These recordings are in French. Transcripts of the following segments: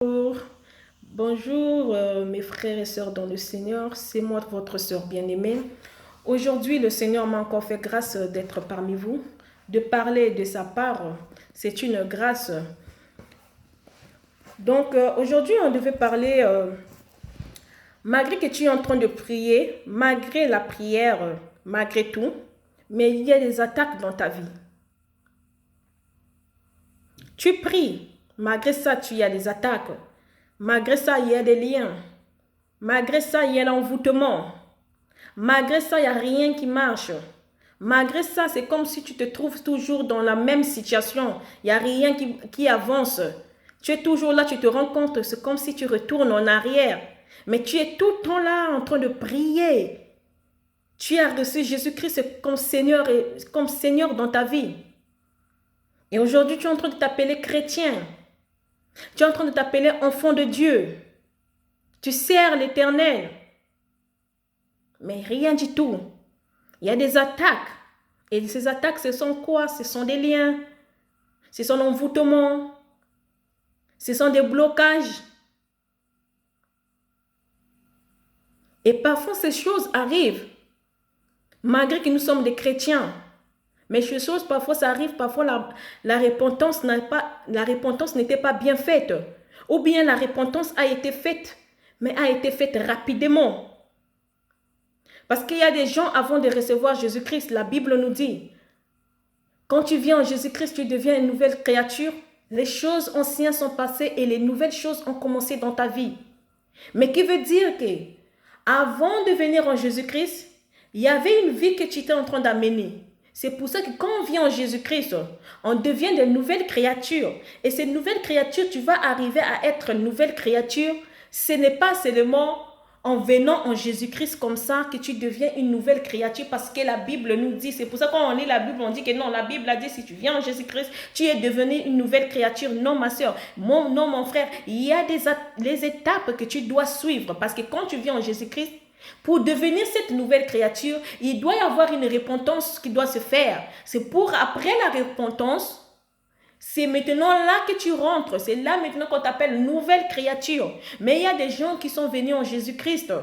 Bonjour, bonjour mes frères et sœurs dans le Seigneur, c'est moi votre sœur bien-aimée. Aujourd'hui, le Seigneur m'a encore fait grâce d'être parmi vous, de parler de sa part. C'est une grâce. Donc aujourd'hui, on devait parler, malgré que tu es en train de prier, malgré la prière, malgré tout, mais il y a des attaques dans ta vie. Tu pries, malgré ça, tu y as des attaques. Malgré ça, il y a des liens. Malgré ça, il y a l'envoûtement. Malgré ça, il n'y a rien qui marche. Malgré ça, c'est comme si tu te trouves toujours dans la même situation. Il n'y a rien qui avance. Tu es toujours là, tu te rends compte, c'est comme si tu retournes en arrière. Mais tu es tout le temps là en train de prier. Tu as reçu Jésus-Christ comme Seigneur dans ta vie. Et aujourd'hui, tu es en train de t'appeler chrétien. Tu es en train de t'appeler enfant de Dieu. Tu sers l'Éternel. Mais rien du tout. Il y a des attaques. Et ces attaques, ce sont quoi? Ce sont des liens. Ce sont l'envoûtement. Ce sont des blocages. Et parfois, ces choses arrivent. Malgré que nous sommes des chrétiens. Mais ces choses, parfois, ça arrive. Parfois, la repentance n'était pas bien faite. Ou bien la repentance a été faite, mais a été faite rapidement. Parce qu'il y a des gens, avant de recevoir Jésus-Christ, la Bible nous dit, quand tu viens en Jésus-Christ, tu deviens une nouvelle créature. Les choses anciennes sont passées et les nouvelles choses ont commencé dans ta vie. Mais qui veut dire que, avant de venir en Jésus-Christ, il y avait une vie que tu étais en train d'amener. C'est pour ça que quand on vient en Jésus-Christ, on devient de nouvelles créatures. Et ces nouvelles créatures, tu vas arriver à être une nouvelle créature. Ce n'est pas seulement en venant en Jésus-Christ comme ça que tu deviens une nouvelle créature parce que la Bible nous dit, c'est pour ça que quand on lit la Bible, on dit que non, la Bible a dit si tu viens en Jésus-Christ, tu es devenu une nouvelle créature. Non, ma soeur, non, mon frère, il y a des étapes que tu dois suivre parce que quand tu viens en Jésus-Christ, pour devenir cette nouvelle créature, il doit y avoir une repentance qui doit se faire. C'est pour après la repentance, c'est maintenant là que tu rentres. C'est là maintenant qu'on t'appelle nouvelle créature. Mais il y a des gens qui sont venus en Jésus-Christ.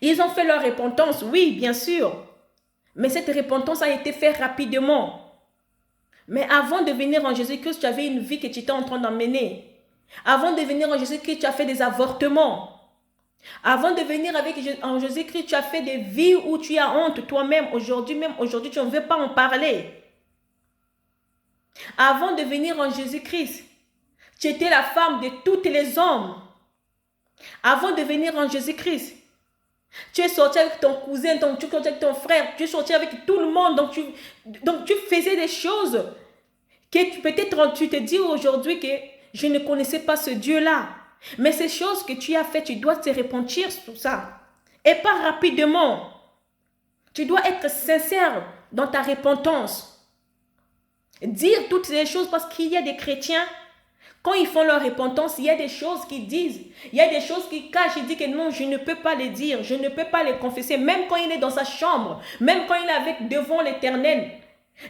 Ils ont fait leur repentance, oui, bien sûr. Mais cette repentance a été faite rapidement. Mais avant de venir en Jésus-Christ, tu avais une vie que tu étais en train d'emmener. Avant de venir en Jésus-Christ, tu as fait des avortements. Avant de venir en Jésus-Christ, tu as fait des vies où tu as honte toi-même. Aujourd'hui, tu ne veux pas en parler. Avant de venir en Jésus-Christ, tu étais la femme de tous les hommes. Avant de venir en Jésus-Christ, tu es sorti avec ton cousin, tu es sorti avec ton frère, tu es sorti avec tout le monde. Donc tu faisais des choses que peut-être tu te dis aujourd'hui que je ne connaissais pas ce Dieu-là. Mais ces choses que tu as faites, tu dois te repentir sur ça. Et pas rapidement. Tu dois être sincère dans ta repentance. Dire toutes ces choses parce qu'il y a des chrétiens, quand ils font leur repentance, il y a des choses qu'ils disent. Il y a des choses qu'ils cachent. Ils disent que non, je ne peux pas les dire. Je ne peux pas les confesser. Même quand il est dans sa chambre. Même quand il est devant l'Éternel.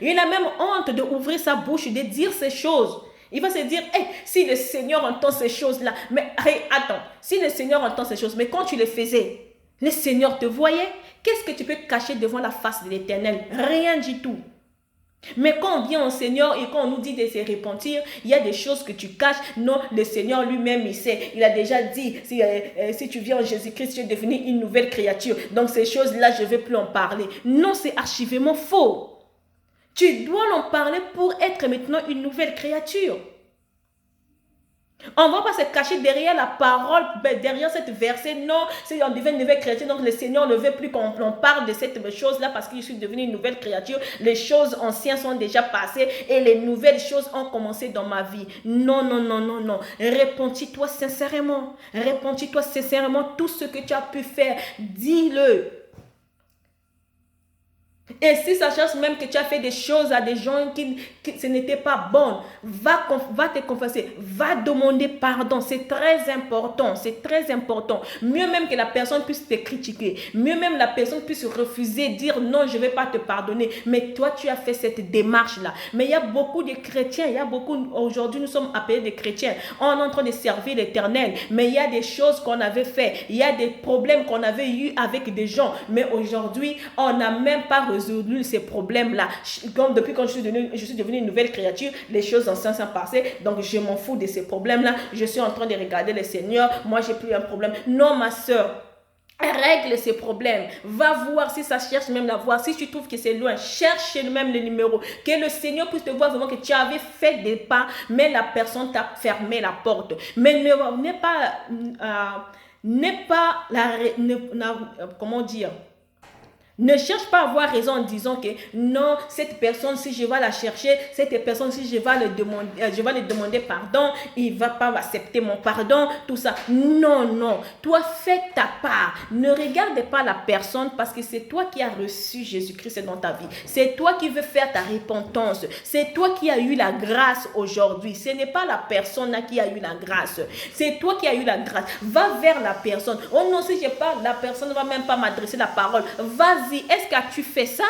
Il a même honte d'ouvrir sa bouche, de dire ces choses. Il va se dire, hey, si le Seigneur entend ces choses-là, mais hey, attends, si le Seigneur entend ces choses, mais quand tu les faisais, le Seigneur te voyait, qu'est-ce que tu peux cacher devant la face de l'Éternel? Rien du tout. Mais quand on vient au Seigneur et quand on nous dit de se repentir, il y a des choses que tu caches. Non, le Seigneur lui-même, il sait. Il a déjà dit, si tu viens en Jésus-Christ, tu es devenu une nouvelle créature. Donc ces choses-là, je ne vais plus en parler. Non, c'est archivement faux. Tu dois en parler pour être maintenant une nouvelle créature. On ne va pas se cacher derrière la parole, derrière cette verset. Non, si on devient une nouvelle créature, donc le Seigneur ne veut plus qu'on parle de cette chose-là parce que je suis devenue une nouvelle créature. Les choses anciennes sont déjà passées et les nouvelles choses ont commencé dans ma vie. Non, non, non, non, non. Repentis-toi sincèrement. Repentis-toi sincèrement tout ce que tu as pu faire. Dis-le. Et si ça cherche même que tu as fait des choses à des gens qui ce n'était pas bon, va te confesser, va demander pardon. C'est très important, c'est très important. Mieux même que la personne puisse te critiquer, mieux même la personne puisse refuser, dire non, je ne vais pas te pardonner. Mais toi, tu as fait cette démarche-là. Mais il y a beaucoup de chrétiens, aujourd'hui nous sommes appelés des chrétiens. On est en train de servir l'Éternel, mais il y a des choses qu'on avait fait, il y a des problèmes qu'on avait eu avec des gens, mais aujourd'hui, on n'a même pas résolu ces problèmes-là. Depuis quand je suis devenue une nouvelle créature, les choses anciennes sont passées, donc je m'en fous de ces problèmes-là. Je suis en train de regarder le Seigneur. Moi, j'ai plus un problème. Non, ma soeur. Règle ces problèmes. Va voir si ça cherche même la voir. Si tu trouves que c'est loin, cherche même le numéro. Que le Seigneur puisse te voir vraiment que tu avais fait des pas, mais la personne t'a fermé la porte. Mais comment dire, ne cherche pas à avoir raison en disant que non, cette personne, si je vais la chercher, cette personne, si je vais lui demander pardon, il ne va pas accepter mon pardon, tout ça. Non, non. Toi, fais ta part. Ne regarde pas la personne parce que c'est toi qui as reçu Jésus-Christ dans ta vie. C'est toi qui veux faire ta repentance. C'est toi qui as eu la grâce aujourd'hui. Ce n'est pas la personne qui a eu la grâce. C'est toi qui as eu la grâce. Va vers la personne. Oh non, si je parle, la personne ne va même pas m'adresser la parole. Vas-y. Est-ce que tu fais ça?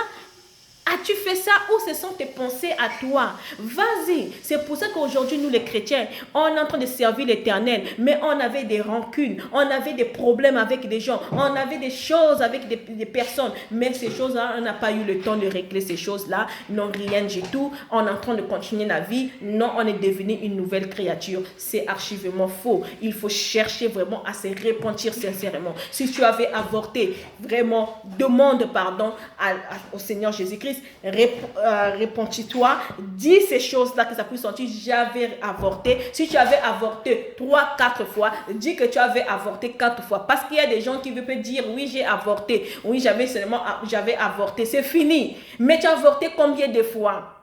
As-tu fait ça ou ce sont tes pensées à toi? Vas-y. C'est pour ça qu'aujourd'hui, nous les chrétiens, on est en train de servir l'Éternel, mais on avait des rancunes, on avait des problèmes avec des gens, on avait des choses avec des personnes, mais ces choses-là, on n'a pas eu le temps de régler ces choses-là. Non, rien du tout. On est en train de continuer la vie. Non, on est devenu une nouvelle créature. C'est archivement faux. Il faut chercher vraiment à se repentir sincèrement. Si tu avais avorté, vraiment, demande pardon au Seigneur Jésus-Christ. Repentis-toi, dis ces choses-là que ça puisse sentir. J'avais avorté. Si tu avais avorté 3-4 fois, dis que tu avais avorté 4 fois. Parce qu'il y a des gens qui veulent dire oui, j'ai avorté. Oui, j'avais avorté. C'est fini. Mais tu as avorté combien de fois?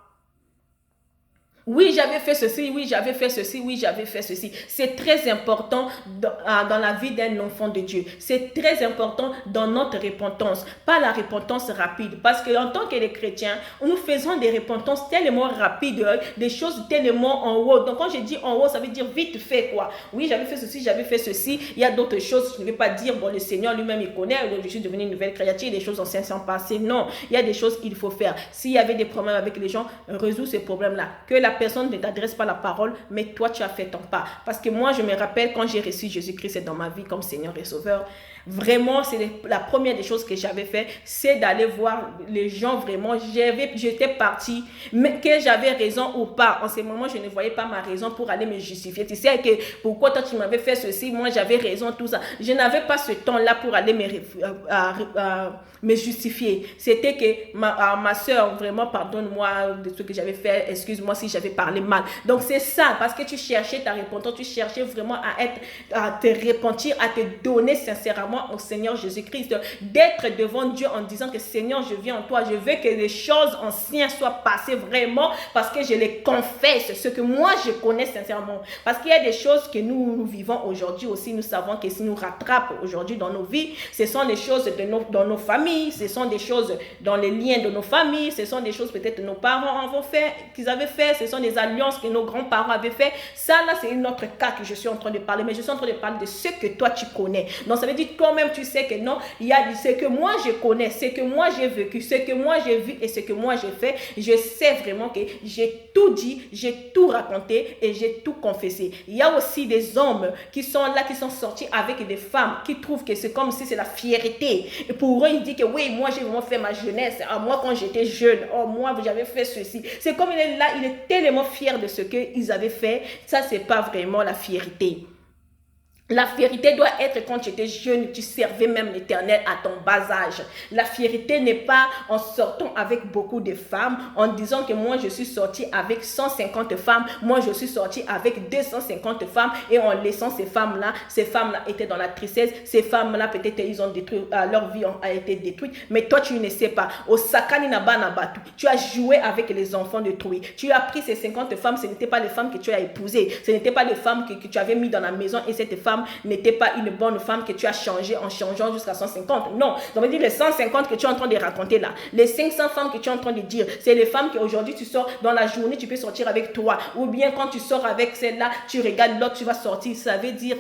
Oui, j'avais fait ceci, oui, j'avais fait ceci, oui, j'avais fait ceci. C'est très important dans la vie d'un enfant de Dieu. C'est très important dans notre repentance, pas la repentance rapide. Parce qu'en tant que les chrétiens, nous faisons des repentances tellement rapides, des choses tellement en haut. Donc quand je dis en haut, ça veut dire vite fait quoi. Oui, j'avais fait ceci, j'avais fait ceci. Il y a d'autres choses, je ne vais pas dire, bon, le Seigneur lui-même, il connaît, je suis devenue une nouvelle créature, les choses anciennes sont passées. Non, il y a des choses qu'il faut faire. S'il y avait des problèmes avec les gens, résous ces problèmes-là. Que la personne ne t'adresse pas la parole, mais toi, tu as fait ton pas. Parce que moi, je me rappelle quand j'ai reçu Jésus-Christ dans ma vie comme Seigneur et Sauveur, vraiment, c'est la première des choses que j'avais fait, c'est d'aller voir les gens vraiment. J'étais partie, mais que j'avais raison ou pas. En ce moment, je ne voyais pas ma raison pour aller me justifier. Tu sais que pourquoi toi, tu m'avais fait ceci, moi, j'avais raison, tout ça. Je n'avais pas ce temps-là pour aller me justifier. C'était que ma soeur, vraiment, pardonne-moi de ce que j'avais fait, excuse-moi si j'avais parlé mal. Donc, c'est ça, parce que tu cherchais ta repentance, tu cherchais vraiment à te repentir, à te donner sincèrement au Seigneur Jésus-Christ, d'être devant Dieu en disant que Seigneur, je viens en toi, je veux que les choses anciennes soient passées vraiment parce que je les confesse, ce que moi je connais sincèrement. Parce qu'il y a des choses que nous vivons aujourd'hui aussi, nous savons que si nous rattrapent aujourd'hui dans nos vies, ce sont des choses dans nos familles, ce sont des choses dans les liens de nos familles, ce sont des choses peut-être que nos parents qu'ils avaient fait, ce sont des alliances que nos grands-parents avaient fait. Ça là, c'est un autre cas que je suis en train de parler, mais je suis en train de parler de ce que toi tu connais. Donc ça veut dire toi-même tu sais que non, il y a ce que moi je connais, ce que moi j'ai vécu, ce que moi j'ai vu et ce que moi j'ai fait. Je sais vraiment que j'ai tout dit, j'ai tout raconté et j'ai tout confessé. Il y a aussi des hommes qui sont là, qui sont sortis avec des femmes qui trouvent que c'est comme si c'est la fierté. Et pour eux, ils disent que oui, moi j'ai vraiment fait ma jeunesse. Ah, moi quand j'étais jeune, oh moi j'avais fait ceci. C'est comme il est là, il est tellement fier de ce qu'ils avaient fait. Ça, c'est pas vraiment la fierté. La fierté doit être quand tu étais jeune, tu servais même l'Éternel à ton bas âge. La fierté n'est pas en sortant avec beaucoup de femmes, en disant que moi je suis sortie avec 150 femmes, moi je suis sortie avec 250 femmes et en laissant ces femmes-là étaient dans la tristesse, ces femmes-là peut-être ils ont détruit, leur vie a été détruite, mais toi tu ne sais pas. Au Sakani Nabanabatu, tu as joué avec les enfants de Troui. Tu as pris ces 50 femmes, ce n'étaient pas les femmes que tu as épousées, ce n'étaient pas les femmes que tu avais mis dans la maison et cette femme femme n'était pas une bonne femme, que tu as changé en changeant jusqu'à 150. Non, ça veut dire les 150 que tu es en train de raconter là, les 500 femmes que tu es en train de dire, c'est les femmes qu'aujourd'hui tu sors dans la journée, tu peux sortir avec toi. Ou bien quand tu sors avec celle-là, tu regardes l'autre, tu vas sortir. Ça veut dire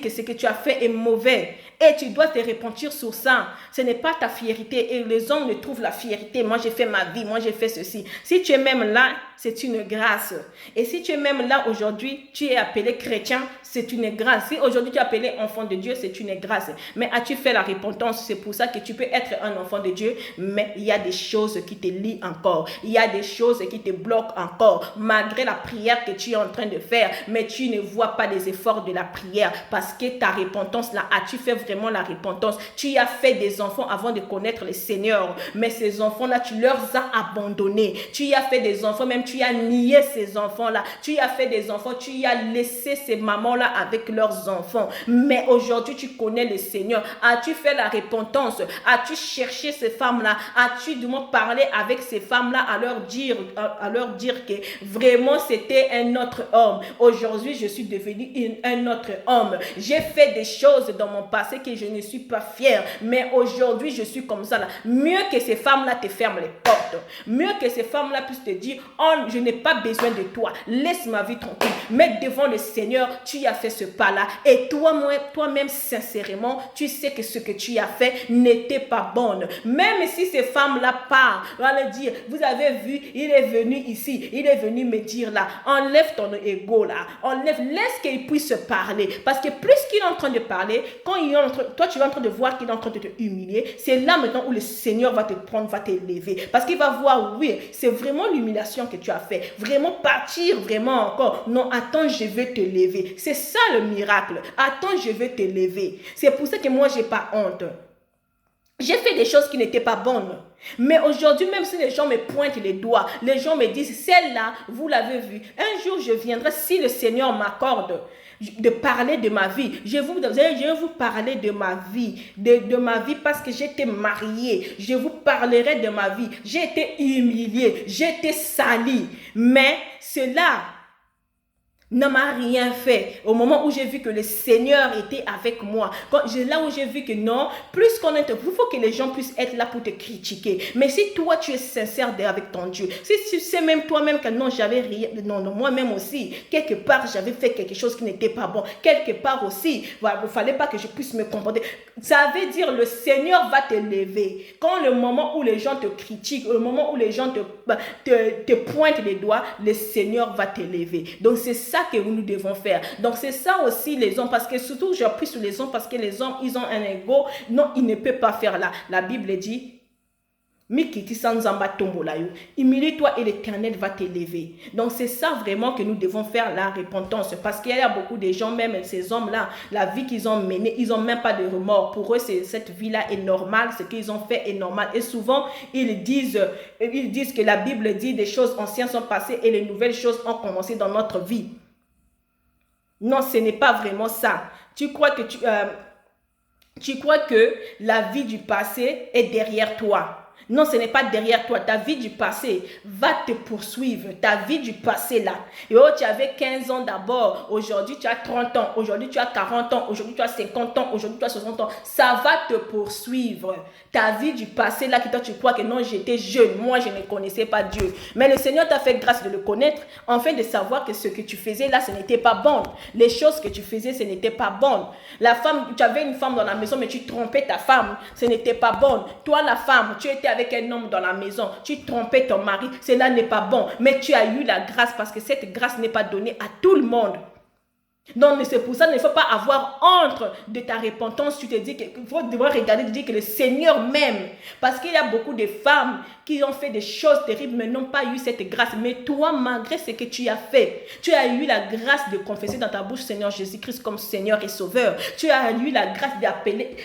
que ce que tu as fait est mauvais. Et tu dois te repentir sur ça. Ce n'est pas ta fierté. Et les hommes ne trouvent la fierté. Moi, j'ai fait ma vie. Moi, j'ai fait ceci. Si tu es même là, c'est une grâce. Et si tu es même là aujourd'hui, tu es appelé chrétien, c'est une grâce. Si aujourd'hui tu es appelé enfant de Dieu, c'est une grâce. Mais as-tu fait la repentance? C'est pour ça que tu peux être un enfant de Dieu, mais il y a des choses qui te lient encore. Il y a des choses qui te bloquent encore, malgré la prière que tu es en train de faire. Mais tu ne vois pas les efforts de la prière parce que ta repentance là, as-tu fait vraiment la repentance? Tu as fait des enfants avant de connaître le Seigneur, mais ces enfants là, tu leur as abandonnés. Tu as fait des enfants, même tu as nié ces enfants là. Tu as fait des enfants, tu as laissé ces mamans là avec leurs enfants. Mais aujourd'hui, tu connais le Seigneur. As-tu fait la repentance? As-tu cherché ces femmes-là? As-tu du moins parlé avec ces femmes-là à leur dire que vraiment c'était un autre homme? Aujourd'hui, je suis devenu un autre homme. J'ai fait des choses dans mon passé que je ne suis pas fière. Mais aujourd'hui, je suis comme ça là. Mieux que ces femmes-là te ferment les portes. Mieux que ces femmes-là puissent te dire, oh, je n'ai pas besoin de toi. Laisse ma vie tranquille. Mais devant le Seigneur, tu as fait ce pas-là. Et toi-même, sincèrement, tu sais que ce que tu as fait n'était pas bon. Même si ces femmes-là partent, on va leur dire, vous avez vu, il est venu ici, il est venu me dire là, enlève ton ego là, laisse qu'il puisse parler. Parce que plus qu'il est en train de parler, quand toi tu es en train de voir qu'il est en train de te humilier, c'est là maintenant où le Seigneur va te prendre, va t'élever. Parce qu'il va voir, oui, c'est vraiment l'humiliation que tu as fait. Vraiment partir, vraiment encore. Non, attends, je vais te lever. C'est ça le miracle. Attends, je vais te lever. C'est pour ça que moi, je n'ai pas honte. J'ai fait des choses qui n'étaient pas bonnes. Mais aujourd'hui, même si les gens me pointent les doigts, les gens me disent, celle-là, vous l'avez vue. Un jour, je viendrai, si le Seigneur m'accorde, de parler de ma vie. Je vais vous parler de ma vie, de ma vie parce que j'étais mariée. Je vous parlerai de ma vie. J'ai été humiliée, j'ai été salie. Mais cela ne m'a rien fait. Au moment où j'ai vu que le Seigneur était avec moi, là où j'ai vu que non, plus qu'on est, il faut que les gens puissent être là pour te critiquer. Mais si toi tu es sincère avec ton Dieu, si tu sais même toi-même que non, j'avais rien, non, moi-même aussi, quelque part j'avais fait quelque chose qui n'était pas bon, quelque part aussi, voilà, il ne fallait pas que je puisse me comporter. Ça veut dire le Seigneur va te lever. Quand le moment où les gens te critiquent, le moment où les gens te pointent les doigts, le Seigneur va te lever. Donc c'est ça que nous devons faire. Donc c'est ça aussi les hommes, parce que surtout j'appuie sur les hommes parce que les hommes ils ont un ego. Non, ils ne peuvent pas faire là. La Bible dit, humilie-toi et l'Éternel va t'élever. Donc c'est ça vraiment que nous devons faire, la repentance, parce qu'il y a beaucoup de gens, même ces hommes-là, la vie qu'ils ont menée, ils n'ont même pas de remords. Pour eux, cette vie-là est normale, ce qu'ils ont fait est normal. Et souvent, ils disent que la Bible dit des choses anciennes sont passées et les nouvelles choses ont commencé dans notre vie. Non, ce n'est pas vraiment ça. Tu crois que la vie du passé est derrière toi. Non, ce n'est pas derrière toi. Ta vie du passé va te poursuivre. Ta vie du passé là. Et oh, tu avais 15 ans d'abord. Aujourd'hui, tu as 30 ans. Aujourd'hui, tu as 40 ans. Aujourd'hui, tu as 50 ans. Aujourd'hui, tu as 60 ans. Ça va te poursuivre. Ta vie du passé là, qui toi, tu crois que non, j'étais jeune. Moi, je ne connaissais pas Dieu. Mais le Seigneur t'a fait grâce de le connaître, afin de savoir que ce que tu faisais là, ce n'était pas bon. Les choses que tu faisais, ce n'était pas bon. La femme, tu avais une femme dans la maison, mais tu trompais ta femme. Ce n'était pas bon. Toi, la femme, tu étais avec un homme dans la maison, tu trompais ton mari, cela n'est pas bon, mais tu as eu la grâce parce que cette grâce n'est pas donnée à tout le monde. Donc c'est pour ça qu'il ne faut pas avoir honte de ta repentance. Tu te dis qu'il faut devoir regarder, te dire que le Seigneur m'aime, parce qu'il y a beaucoup de femmes qui ont fait des choses terribles mais n'ont pas eu cette grâce. Mais toi, malgré ce que tu as fait, tu as eu la grâce de confesser dans ta bouche Seigneur Jésus-Christ comme Seigneur et Sauveur. Tu as eu la grâce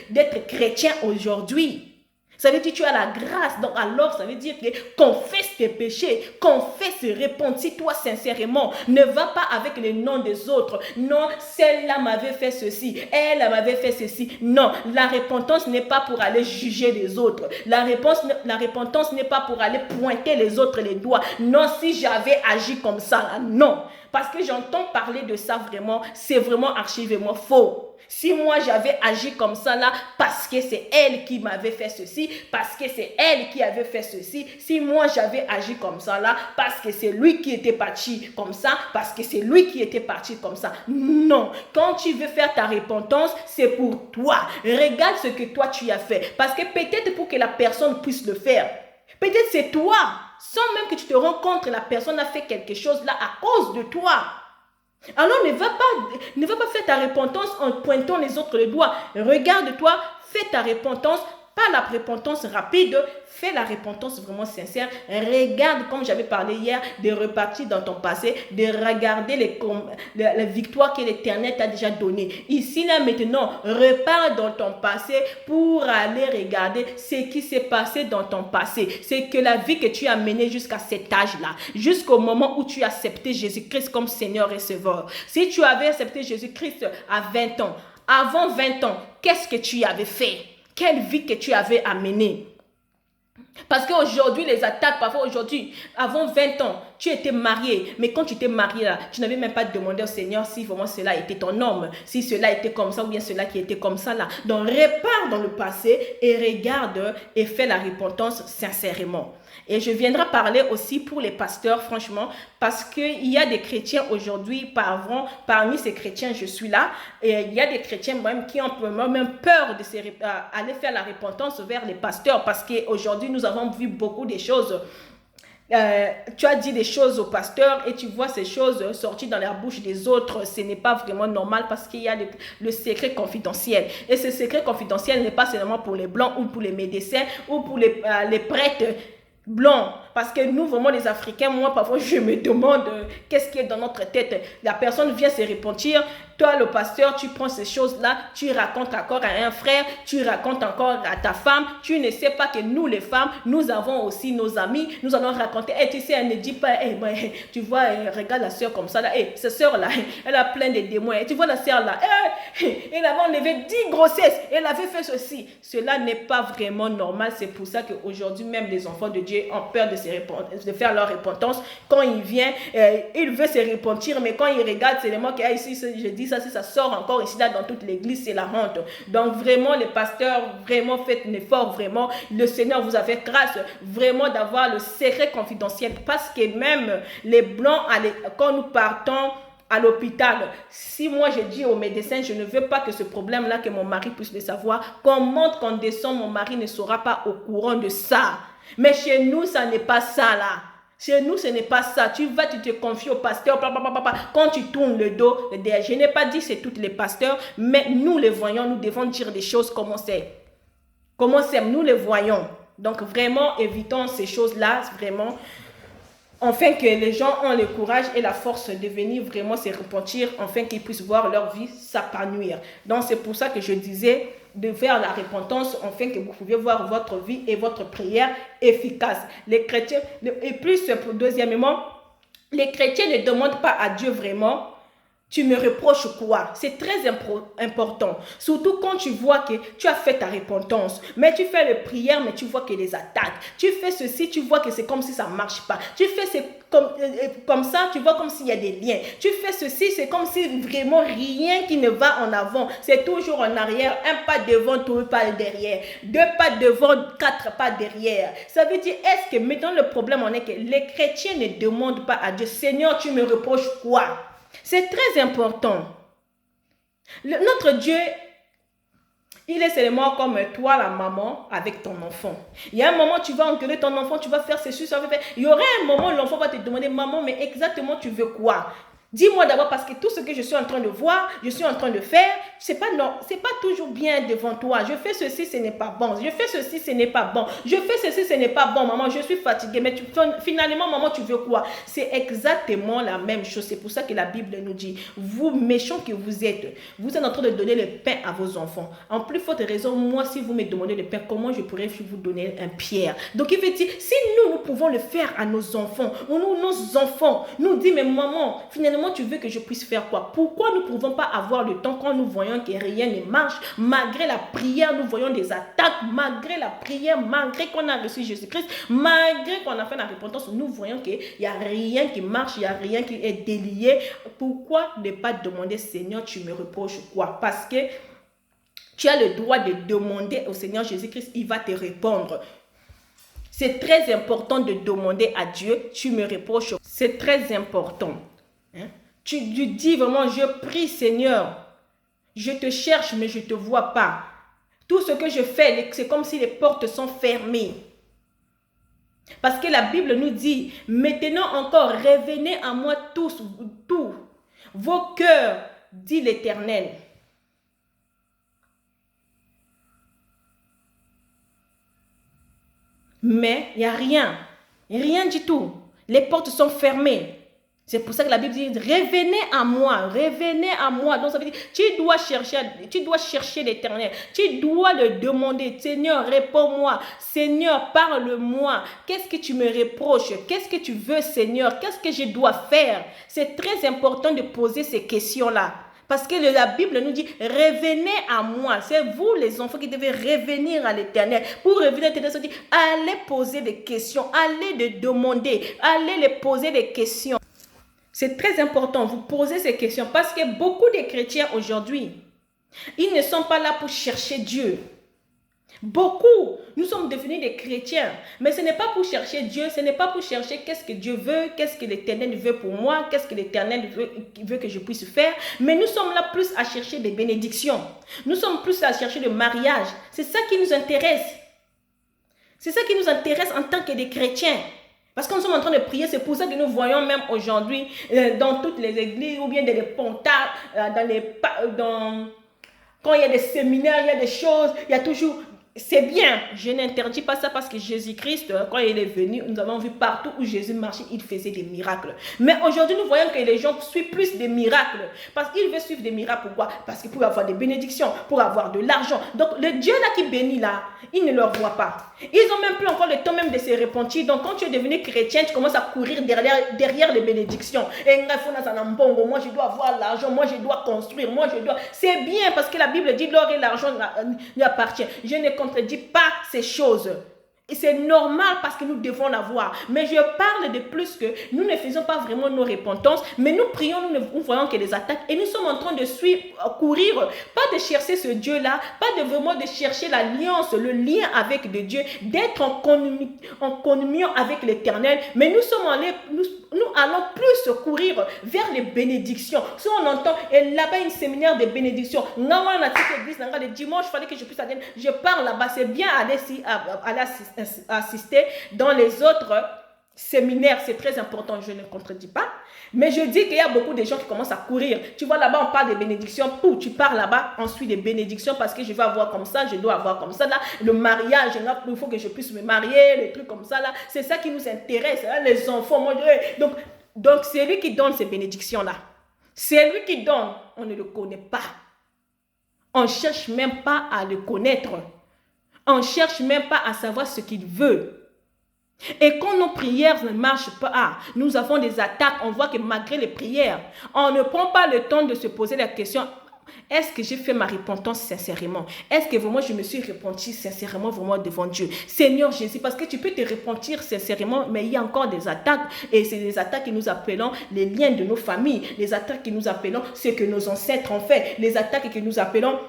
d'être chrétien aujourd'hui. Ça veut dire que tu as la grâce. Donc alors, ça veut dire que confesse tes péchés, confesse et repentis-toi sincèrement. Ne va pas avec les noms des autres. Non, celle-là m'avait fait ceci, elle m'avait fait ceci. Non, la repentance n'est pas pour aller juger les autres. La repentance n'est pas pour aller pointer les autres les doigts. Non, si j'avais agi comme ça, non. parce que j'entends parler de ça vraiment, c'est vraiment archivement faux. Si moi j'avais agi comme ça là, parce que c'est elle qui m'avait fait ceci, parce que c'est elle qui avait fait ceci, si moi j'avais agi comme ça là, parce que c'est lui qui était parti comme ça, parce que c'est lui qui était parti comme ça. Non, quand tu veux faire ta repentance, c'est pour toi. Regarde ce que toi tu as fait, parce que peut-être pour que la personne puisse le faire, peut-être c'est toi, sans même que tu te rends compte que la personne a fait quelque chose là à cause de toi. Alors ne va pas faire ta repentance en pointant les autres le doigt. Regarde-toi, fais ta repentance, pas la repentance rapide, fais la repentance vraiment sincère. Regarde, comme j'avais parlé hier, de repartir dans ton passé, de regarder les victoires que l'Éternel t'a déjà données. Ici, là, maintenant, repars dans ton passé pour aller regarder ce qui s'est passé dans ton passé. C'est que la vie que tu as menée jusqu'à cet âge-là, jusqu'au moment où tu as accepté Jésus-Christ comme Seigneur et Sauveur. Si tu avais accepté Jésus-Christ à 20 ans, avant 20 ans, qu'est-ce que tu avais fait? Quelle vie que tu avais amenée? Parce qu'aujourd'hui, les attaques, parfois aujourd'hui, avant 20 ans, tu étais marié. Mais quand tu t'es marié là, tu n'avais même pas demandé au Seigneur si vraiment cela était ton homme, si cela était comme ça ou bien cela qui était comme ça là. Donc, repars dans le passé et regarde et fais la repentance sincèrement. Et je viendrai parler aussi pour les pasteurs, franchement, parce qu'il y a des chrétiens aujourd'hui, parmi ces chrétiens, je suis là, et il y a des chrétiens même qui ont même peur d'aller faire la repentance vers les pasteurs, parce qu'aujourd'hui, nous avons vu beaucoup de choses. Tu as dit des choses au pasteur et tu vois ces choses sortir dans la bouche des autres. Ce n'est pas vraiment normal parce qu'il y a le secret confidentiel. Et ce secret confidentiel n'est pas seulement pour les blancs ou pour les médecins ou pour les prêtres blancs. Parce que nous, vraiment, les Africains, moi, parfois, je me demande qu'est-ce qui est dans notre tête. La personne vient se repentir. Toi, le pasteur, tu prends ces choses-là, tu racontes encore à un frère, tu racontes encore à ta femme. Tu ne sais pas que nous, les femmes, nous avons aussi nos amis. Nous allons raconter. Et tu sais, elle ne dit pas, tu vois, regarde la soeur comme ça, là. Cette soeur-là, elle a plein de démons. Et tu vois la soeur là, elle avait enlevé 10 grossesses. Elle avait fait ceci. Cela n'est pas vraiment normal. C'est pour ça qu'aujourd'hui, même les enfants de Dieu ont peur de faire leur repentance. Quand il vient, il veut se repentir, mais quand il regarde, c'est le mot qu'il y a ici, je dis ça, si ça sort encore ici, là, dans toute l'église, c'est la honte. Donc vraiment, les pasteurs, vraiment faites un effort, vraiment, le Seigneur vous a fait grâce, vraiment d'avoir le secret confidentiel, parce que même les blancs, quand nous partons à l'hôpital, si moi je dis au médecin, je ne veux pas que ce problème-là, que mon mari puisse le savoir, qu'on monte, qu'on descend, mon mari ne sera pas au courant de ça. Mais chez nous, ça n'est pas ça là. Chez nous, ce n'est pas ça. Tu te confies au pasteur. Quand tu tournes le dos, je n'ai pas dit que c'est tous les pasteurs, mais nous les voyons, nous devons dire des choses comment c'est. Comment c'est, nous les voyons. Donc vraiment, évitons ces choses-là, vraiment. Afin que les gens ont le courage et la force de venir vraiment se repentir, afin qu'ils puissent voir leur vie s'épanouir. Donc c'est pour ça que je disais de faire la repentance, afin que vous pouviez voir votre vie et votre prière efficace. Les chrétiens, et plus deuxièmement, les chrétiens ne demandent pas à Dieu vraiment, tu me reproches quoi? C'est très important. Surtout quand tu vois que tu as fait ta repentance. Mais tu fais les prières, mais tu vois que les attaques. Tu fais ceci, tu vois que c'est comme si ça ne marche pas. Tu fais comme ça, tu vois comme s'il y a des liens. Tu fais ceci, c'est comme si vraiment rien qui ne va en avant. C'est toujours en arrière. Un pas devant, 2 pas derrière. 2 pas devant, 4 pas derrière. Ça veut dire, est-ce que maintenant le problème en est que les chrétiens ne demandent pas à Dieu, Seigneur, tu me reproches quoi? C'est très important. Notre Dieu, il est seulement comme toi, la maman, avec ton enfant. Il y a un moment, tu vas engueuler ton enfant, tu vas faire ceci, ça va faire. Il y aura un moment, l'enfant va te demander, maman, mais exactement, tu veux quoi? Dis-moi d'abord, parce que tout ce que je suis en train de voir, je suis en train de faire, c'est pas toujours bien devant toi. Je fais ceci, ce n'est pas bon. Je fais ceci, ce n'est pas bon. Je fais ceci, ce n'est pas bon, maman. Je suis fatiguée. Mais finalement, maman, tu veux quoi? C'est exactement la même chose. C'est pour ça que la Bible nous dit, vous méchants que vous êtes en train de donner le pain à vos enfants. En plus forte raison, moi, si vous me demandez le pain, comment je pourrais vous donner un pierre? Donc, il veut dire, si nous pouvons le faire à nos enfants, ou nos enfants nous disent, mais maman, finalement, Seigneur, tu veux que je puisse faire quoi? Pourquoi nous ne pouvons pas avoir le temps quand nous voyons que rien ne marche? Malgré la prière, nous voyons des attaques. Malgré la prière, malgré qu'on a reçu Jésus-Christ, malgré qu'on a fait la repentance, nous voyons qu'il n'y a rien qui marche, il n'y a rien qui est délié. Pourquoi ne pas demander, Seigneur, tu me reproches quoi? Parce que tu as le droit de demander au Seigneur Jésus-Christ, il va te répondre. C'est très important de demander à Dieu, tu me reproches. C'est très important. Tu dis vraiment, je prie Seigneur, je te cherche mais je ne te vois pas. Tout ce que je fais, c'est comme si les portes sont fermées. Parce que la Bible nous dit, maintenant encore, revenez à moi tous, vos cœurs, dit l'Éternel. Mais il n'y a rien du tout. Les portes sont fermées. C'est pour ça que la Bible dit, revenez à moi. Donc ça veut dire, tu dois chercher l'Éternel. Tu dois le demander, Seigneur, réponds-moi. Seigneur, parle-moi. Qu'est-ce que tu me reproches? Qu'est-ce que tu veux, Seigneur? Qu'est-ce que je dois faire? C'est très important de poser ces questions-là. Parce que la Bible nous dit, revenez à moi. C'est vous les enfants qui devez revenir à l'Éternel. Pour revenir à l'Éternel, allez poser des questions, allez les demander, allez les poser des questions. C'est très important, vous posez ces questions parce que beaucoup de chrétiens aujourd'hui, ils ne sont pas là pour chercher Dieu. Beaucoup, nous sommes devenus des chrétiens, mais ce n'est pas pour chercher Dieu, ce n'est pas pour chercher qu'est-ce que Dieu veut, qu'est-ce que l'Éternel veut pour moi, qu'est-ce que l'Éternel veut que je puisse faire, mais nous sommes là plus à chercher des bénédictions, nous sommes plus à chercher le mariage, c'est ça qui nous intéresse, c'est ça qui nous intéresse en tant que des chrétiens. Parce que nous sommes en train de prier, c'est pour ça que nous voyons même aujourd'hui dans toutes les églises ou bien dans les pontards, quand il y a des séminaires, il y a des choses, il y a toujours... C'est bien, je n'interdis pas ça parce que Jésus-Christ, quand il est venu, nous avons vu partout où Jésus marchait, il faisait des miracles. Mais aujourd'hui, nous voyons que les gens suivent plus des miracles. Parce qu'ils veulent suivre des miracles, pourquoi? Parce que pour avoir des bénédictions, pour avoir de l'argent. Donc le Dieu là qui bénit là, il ne leur voit pas. Ils n'ont même plus encore le temps même de se repentir. Donc quand tu es devenu chrétien, tu commences à courir derrière les bénédictions. Et moi je dois avoir l'argent, moi je dois construire, moi je dois... C'est bien parce que la Bible dit l'or et l'argent lui appartient. Je ne contredis pas ces choses. Et c'est normal parce que nous devons l'avoir. Mais je parle de plus que nous ne faisons pas vraiment nos repentances, mais nous prions, nous voyons que les attaques et nous sommes en train de courir, pas de chercher ce Dieu-là, pas de vraiment de chercher l'alliance, le lien avec le Dieu, d'être en communion avec l'Éternel, mais nous sommes allés, nous allons plus courir vers les bénédictions. Si on entend, et là-bas, un séminaire de bénédictions, le dimanche, il fallait que je puisse aller, je pars là-bas, c'est bien aller assister dans les autres séminaires, c'est très important, je ne contredis pas, mais je dis qu'il y a beaucoup de gens qui commencent à courir. Tu vois là-bas, on parle des bénédictions, tu pars là-bas, ensuite des bénédictions parce que je vais avoir comme ça, je dois avoir comme ça, là, le mariage, il faut que je puisse me marier, les trucs comme ça, là, c'est ça qui nous intéresse, là, les enfants, moi, donc c'est lui qui donne ces bénédictions-là, c'est lui qui donne, on ne le connaît pas, on ne cherche même pas à le connaître. On ne cherche même pas à savoir ce qu'il veut. Et quand nos prières ne marchent pas, nous avons des attaques, on voit que malgré les prières, on ne prend pas le temps de se poser la question, est-ce que j'ai fait ma repentance sincèrement? Est-ce que vraiment je me suis repenti sincèrement vraiment devant Dieu? Seigneur Jésus, parce que tu peux te repentir sincèrement, mais il y a encore des attaques. Et c'est des attaques que nous appelons les liens de nos familles, les attaques que nous appelons ce que nos ancêtres ont fait, les attaques que nous appelons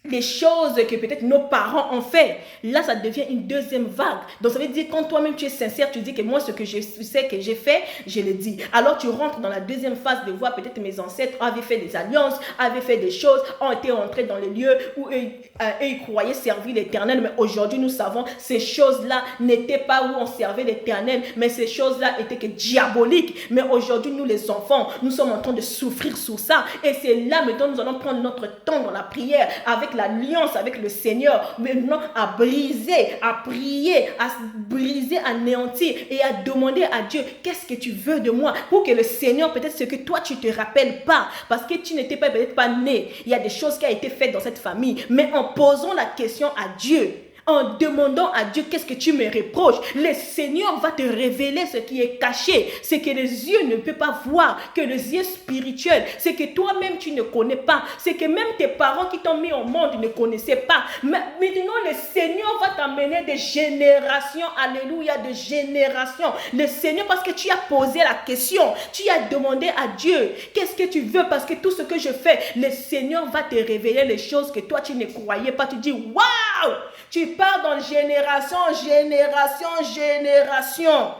les choses que peut-être nos parents ont fait. Là, ça devient une deuxième vague. Donc, ça veut dire quand toi-même tu es sincère, tu dis que moi, ce que je sais que j'ai fait, je le dis. Alors, tu rentres dans la deuxième phase de voir peut-être mes ancêtres avaient fait des alliances, avaient fait des choses, ont été rentrés dans les lieux où ils croyaient servir l'Éternel. Mais aujourd'hui, nous savons, ces choses-là n'étaient pas où on servait l'Éternel, mais ces choses-là étaient que diaboliques. Mais aujourd'hui, nous les enfants, nous sommes en train de souffrir sous ça. Et c'est là maintenant, nous allons prendre notre temps dans la prière, avec l'alliance avec le Seigneur, maintenant à briser, à prier, à briser, à anéantir et à demander à Dieu, qu'est-ce que tu veux de moi, pour que le Seigneur, peut-être ce que toi tu te rappelles pas, parce que tu n'étais peut-être pas né, il y a des choses qui ont été faites dans cette famille, mais en posant la question à Dieu, en demandant à Dieu qu'est-ce que tu me reproches, le Seigneur va te révéler ce qui est caché, ce que les yeux ne peuvent pas voir, que les yeux spirituels, ce que toi-même tu ne connais pas, ce que même tes parents qui t'ont mis au monde ne connaissaient pas. Maintenant, le Seigneur va t'amener des générations, alléluia, de générations. Le Seigneur, parce que tu as posé la question, tu as demandé à Dieu, qu'est-ce que tu veux, parce que tout ce que je fais, le Seigneur va te révéler les choses que toi tu ne croyais pas. Tu dis, waouh, tu pars dans génération, génération, génération.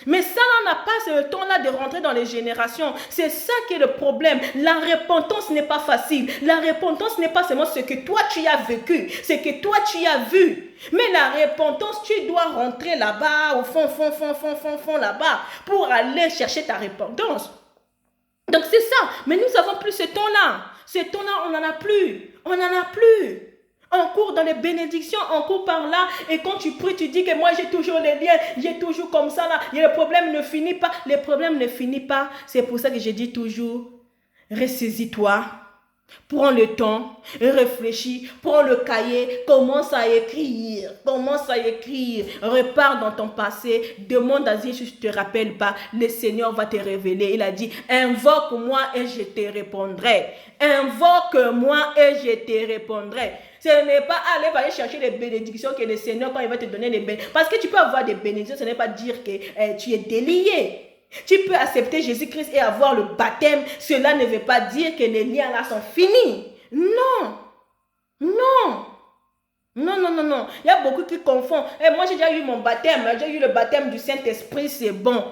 Mais ça, on n'a pas ce temps-là de rentrer dans les générations. C'est ça qui est le problème. La repentance n'est pas facile. La repentance n'est pas seulement ce que toi tu as vécu, ce que toi tu as vu. Mais la repentance, tu dois rentrer là-bas, au fond, là-bas, pour aller chercher ta repentance. Donc c'est ça. Mais nous n'avons plus ce temps-là. Ce temps-là, on n'en a plus. On n'en a plus. On court dans les bénédictions, on court par là, et quand tu pries, tu dis que moi j'ai toujours les liens, j'ai toujours comme ça là, et le problème ne finit pas, les problèmes ne finissent pas. C'est pour ça que je dis toujours, ressaisis-toi, prends le temps, réfléchis, prends le cahier, commence à écrire, repars dans ton passé, demande à Dieu si tu ne te rappelles pas, le Seigneur va te révéler. Il a dit, invoque-moi et je te répondrai. Invoque-moi et je te répondrai. Ce n'est pas aller chercher les bénédictions que le Seigneur, quand il va te donner les bénédictions. Parce que tu peux avoir des bénédictions, ce n'est pas dire que tu es délié. Tu peux accepter Jésus-Christ et avoir le baptême. Cela ne veut pas dire que les liens là sont finis. Non. Non. Non. Il y a beaucoup qui confondent. Moi, j'ai déjà eu mon baptême. J'ai eu le baptême du Saint-Esprit, c'est bon.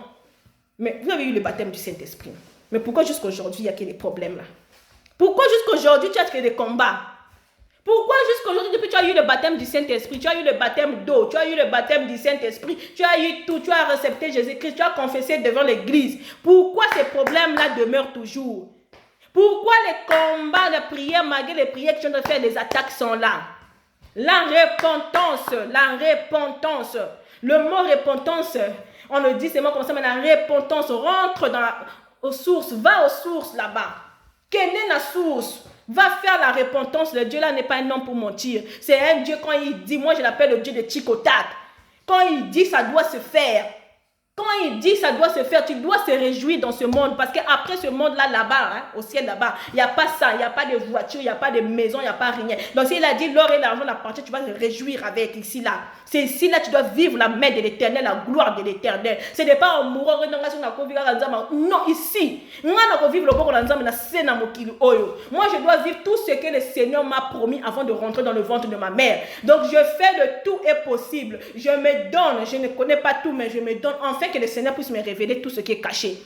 Mais vous avez eu le baptême du Saint-Esprit. Mais pourquoi jusqu'à aujourd'hui, il y a que des problèmes là? Pourquoi jusqu'à aujourd'hui, tu as que des combats? Pourquoi jusqu'à aujourd'hui, depuis tu as eu le baptême du Saint-Esprit, tu as eu le baptême d'eau, tu as eu le baptême du Saint-Esprit, tu as eu tout, tu as accepté Jésus-Christ, tu as confessé devant l'église. Pourquoi ces problèmes-là demeurent toujours? Pourquoi les combats, les prières, malgré les prières que tu as fait, les attaques sont là? La repentance. Le mot repentance, on le dit seulement comme ça, mais la repentance rentre aux sources, va aux sources là-bas. Quelle est la source? Va faire la repentance. Le Dieu là n'est pas un homme pour mentir. C'est un Dieu, quand il dit, moi je l'appelle le Dieu de Chicotac. Quand il dit, ça doit se faire. Quand il dit ça doit se faire, tu dois se réjouir dans ce monde. Parce qu'après ce monde-là, là-bas, au ciel là-bas, il n'y a pas ça, il n'y a pas de voiture, il n'y a pas de maison, il n'y a pas rien. Donc s'il a dit l'or et l'argent appartient, tu vas te réjouir avec ici là. C'est ici là tu dois vivre la main de l'éternel, la gloire de l'éternel. Ce n'est pas en mourant, non, ici. Moi je dois vivre tout ce que le Seigneur m'a promis avant de rentrer dans le ventre de ma mère. Donc je fais le tout est possible. Je me donne, je ne connais pas tout, mais je me donne enfin que le Seigneur puisse me révéler tout ce qui est caché.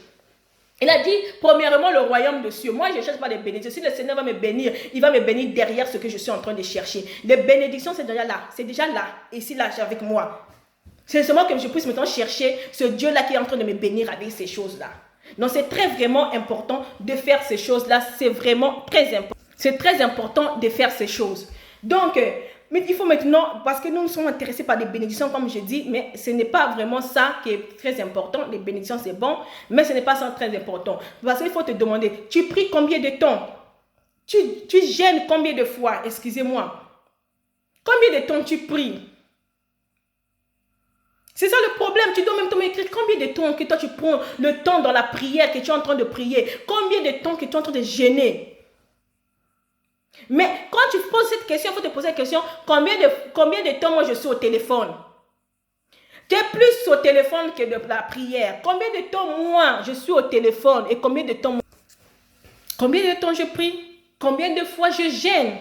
Il a dit, premièrement, le royaume de cieux. Moi, je ne cherche pas les bénédictions. Si le Seigneur va me bénir, il va me bénir derrière ce que je suis en train de chercher. Les bénédictions, c'est déjà là. C'est déjà là. Ici, là, avec moi. C'est seulement que je puisse maintenant chercher ce Dieu-là qui est en train de me bénir avec ces choses-là. Donc, c'est vraiment important de faire ces choses-là. C'est vraiment très important. C'est très important de faire ces choses. Donc, mais il faut maintenant, parce que nous sommes intéressés par les bénédictions, comme je dis, mais ce n'est pas vraiment ça qui est très important. Les bénédictions, c'est bon, mais ce n'est pas ça très important. Parce qu'il faut te demander, tu pries combien de temps? Tu jeûnes combien de fois? Excusez-moi. Combien de temps tu pries? C'est ça le problème. Tu dois même t'écrire combien de temps que toi tu prends le temps dans la prière que tu es en train de prier. Combien de temps que tu es en train de jeûner. Mais quand tu poses cette question, il faut te poser la question, combien de temps moi je suis au téléphone? Tu es plus au téléphone que de la prière. Combien de temps moi je suis au téléphone et combien de temps je prie? Combien de fois je gêne?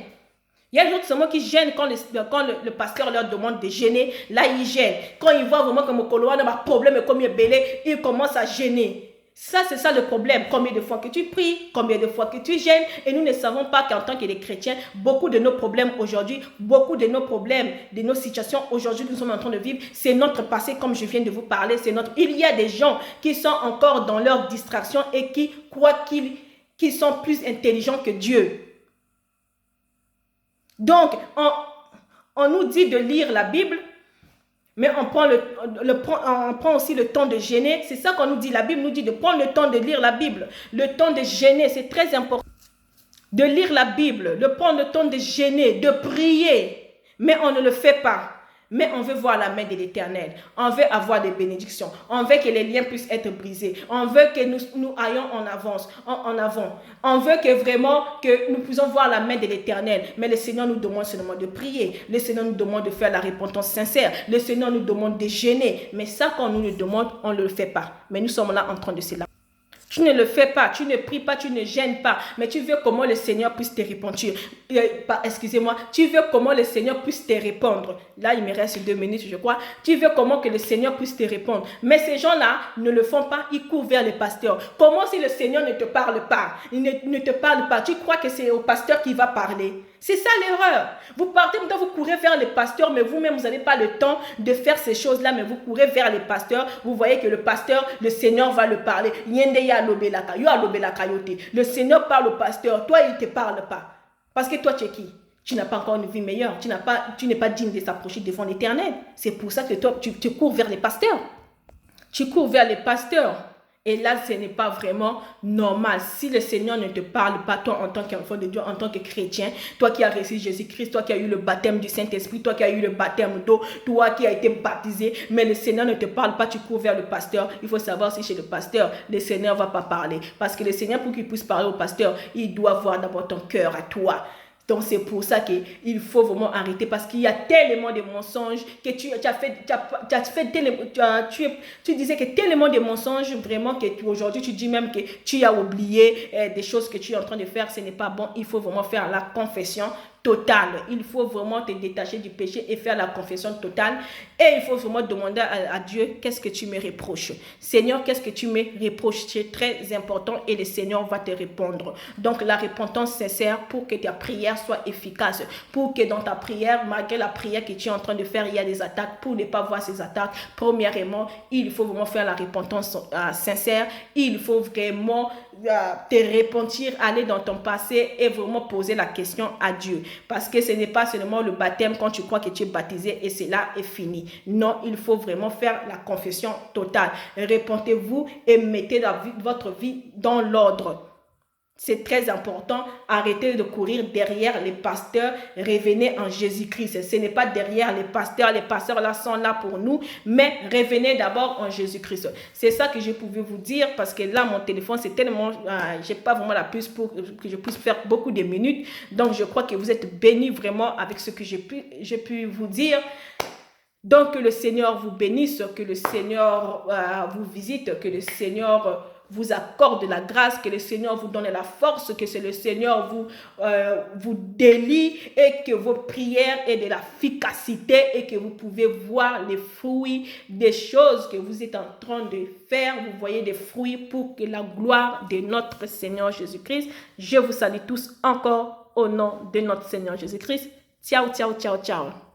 Il y a d'autres seulement qui gênent quand le pasteur leur demande de gêner. Là, ils gênent. Quand ils voient vraiment que mon coloa n'a pas de problème et comme il est belé, ils commencent à gêner. Ça, c'est ça le problème. Combien de fois que tu pries, combien de fois que tu gênes. Et nous ne savons pas qu'en tant que les chrétiens, beaucoup de nos problèmes aujourd'hui, beaucoup de nos problèmes, de nos situations aujourd'hui que nous sommes en train de vivre, c'est notre passé, comme je viens de vous parler. Il y a des gens qui sont encore dans leur distraction et qui croient qu'ils sont plus intelligents que Dieu. Donc, on nous dit de lire la Bible, mais on prend aussi le temps de jeûner. C'est ça qu'on nous dit. La Bible nous dit de prendre le temps de lire la Bible. Le temps de jeûner, c'est très important. De lire la Bible, de prendre le temps de jeûner, de prier. Mais on ne le fait pas. Mais on veut voir la main de l'Éternel. On veut avoir des bénédictions. On veut que les liens puissent être brisés. On veut que nous ayons en avant. On veut que vraiment que nous puissions voir la main de l'Éternel. Mais le Seigneur nous demande seulement de prier. Le Seigneur nous demande de faire la repentance sincère. Le Seigneur nous demande de jeûner. Mais ça, quand nous le demande, on ne le fait pas. Mais nous sommes là en train de cela. Tu ne le fais pas, tu ne pries pas, tu ne gênes pas, mais tu veux comment le Seigneur puisse te répondre. Excusez-moi, tu veux comment le Seigneur puisse te répondre. Là, il me reste 2 minutes, je crois. Tu veux comment que le Seigneur puisse te répondre. Mais ces gens-là ne le font pas, ils courent vers le pasteur. Comment si le Seigneur ne te parle pas? Il ne te parle pas. Tu crois que c'est au pasteur qui va parler? C'est ça l'erreur. Vous partez, vous courez vers le pasteur, mais vous-même, vous n'avez pas le temps de faire ces choses-là, mais vous courez vers le pasteur. Vous voyez que le pasteur, le Seigneur va le parler. Le Seigneur parle au pasteur. Toi, il ne te parle pas. Parce que toi, tu es qui? Tu n'as pas encore une vie meilleure. Tu n'es pas digne de s'approcher devant l'Éternel. C'est pour ça que toi, tu cours vers les pasteurs. Tu cours vers les pasteurs. Et là, ce n'est pas vraiment normal. Si le Seigneur ne te parle pas, toi en tant qu'enfant de Dieu, en tant que chrétien, toi qui as reçu Jésus-Christ, toi qui as eu le baptême du Saint-Esprit, toi qui as eu le baptême d'eau, toi qui as été baptisé, mais le Seigneur ne te parle pas, tu cours vers le pasteur. Il faut savoir si chez le pasteur, le Seigneur ne va pas parler. Parce que le Seigneur, pour qu'il puisse parler au pasteur, il doit voir d'abord ton cœur à toi. Donc, c'est pour ça qu'il faut vraiment arrêter parce qu'il y a tellement de mensonges que tu disais que tellement de mensonges vraiment que aujourd'hui, tu dis même que tu as oublié des choses que tu es en train de faire. Ce n'est pas bon. Il faut vraiment faire la confession totale. Il faut vraiment te détacher du péché et faire la confession totale. Et il faut vraiment demander à Dieu, qu'est-ce que tu me reproches? Seigneur, qu'est-ce que tu me reproches? C'est très important et le Seigneur va te répondre. Donc, la repentance sincère pour que ta prière soit efficace. Pour que dans ta prière, malgré la prière que tu es en train de faire, il y a des attaques. Pour ne pas voir ces attaques, premièrement, il faut vraiment faire la repentance sincère. Il faut vraiment te repentir, aller dans ton passé et vraiment poser la question à Dieu. Parce que ce n'est pas seulement le baptême quand tu crois que tu es baptisé et cela est fini. Non, il faut vraiment faire la confession totale. Repentez-vous et mettez votre vie dans l'ordre. C'est très important. Arrêtez de courir derrière les pasteurs. Revenez en Jésus-Christ. Ce n'est pas derrière les pasteurs. Les pasteurs là sont là pour nous. Mais revenez d'abord en Jésus-Christ. C'est ça que je pouvais vous dire parce que là, mon téléphone, c'est tellement... je n'ai pas vraiment la puce pour que je puisse faire beaucoup de minutes. Donc, je crois que vous êtes bénis vraiment avec ce que j'ai pu vous dire. Donc, que le Seigneur vous bénisse, que le Seigneur vous visite, que le Seigneur vous accorde la grâce, que le Seigneur vous donne la force, que le Seigneur vous délie et que vos prières aient de l'efficacité et que vous pouvez voir les fruits des choses que vous êtes en train de faire. Vous voyez des fruits pour que la gloire de notre Seigneur Jésus-Christ. Je vous salue tous encore au nom de notre Seigneur Jésus-Christ. Ciao, ciao, ciao, ciao.